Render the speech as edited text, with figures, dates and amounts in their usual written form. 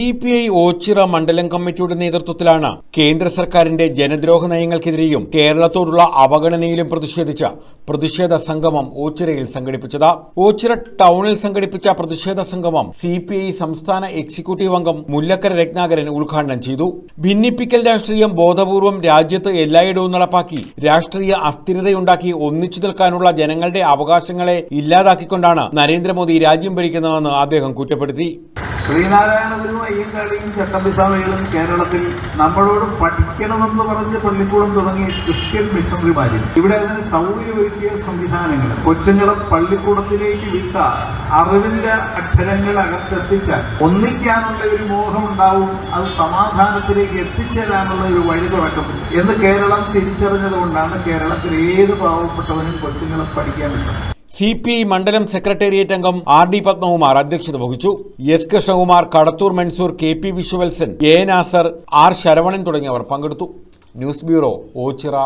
CPI Ochira മണ്ഡലം കമ്മിറ്റിയുടെ നേതൃത്വത്തിലാണ് കേന്ദ്ര സർക്കാരിന്റെ ജനദ്രോഹ നയങ്ങൾക്കെതിരെയും കേരളത്തോടുള്ള അവഗണനയിലും പ്രതിഷേധിച്ച പ്രതിഷേധ സംഗമം ഓച്ചിറയിൽ സംഘടിപ്പിച്ചത്. ഓച്ചിറ ടൗണിൽ സംഘടിപ്പിച്ച പ്രതിഷേധ സംഗമം CPI സംസ്ഥാന എക്സിക്യൂട്ടീവ് അംഗം മുല്ലക്കര രത്നാകരൻ ഉദ്ഘാടനം ചെയ്തു. ഭിന്നിപ്പിക്കൽ രാഷ്ട്രീയം ബോധപൂർവം രാജ്യത്ത് എല്ലായിടവും നടപ്പാക്കി രാഷ്ട്രീയ അസ്ഥിരതയുണ്ടാക്കി ഒന്നിച്ചു നിൽക്കാനുള്ള ജനങ്ങളുടെ അവകാശങ്ങളെ ഇല്ലാതാക്കിക്കൊണ്ടാണ് നരേന്ദ്രമോദി രാജ്യം ഭരിക്കുന്നതെന്ന് അദ്ദേഹം കുറ്റപ്പെടുത്തി. ശ്രീനാരായണഗുരുവും അയ്യങ്കാളിയും ചട്ടമ്പിസ്വാമികളും കേരളത്തിൽ നമ്മളോട് പഠിക്കണമെന്ന് പറഞ്ഞ് പള്ളിക്കൂടം തുടങ്ങിയ ക്രിസ്ത്യൻ മിഷണറിമാരും ഇവിടെ അതിന് സൗകര്യമൊരുക്കിയ സംവിധാനങ്ങൾ കൊച്ചുങ്ങളെ പള്ളിക്കൂടത്തിലേക്ക് വിട്ട അറിവിന്റെ അക്ഷരങ്ങൾ അകത്തെത്തിച്ചാൽ ഒന്നിക്കാനുള്ള ഒരു മോഹം ഉണ്ടാവും, അത് സമാധാനത്തിലേക്ക് എത്തിച്ചേരാനുള്ള ഒരു വഴി തുറക്കും എന്ന് കേരളം തിരിച്ചറിഞ്ഞതുകൊണ്ടാണ് കേരളത്തിൽ ഏത് പാവപ്പെട്ടവനും കൊച്ചുങ്ങളെ പഠിക്കാൻ പറ്റും. CPI മണ്ഡലം സെക്രട്ടേറിയറ്റ് അംഗം RD പത്മകുമാർ അധ്യക്ഷത വഹിച്ചു. S Krishnakumar, Kadathur Mansoor, KP വിശ്വവത്സൻ, A Nasar, R Saravanan തുടങ്ങിയവർ പങ്കെടുത്തു. News bureau, Ochira.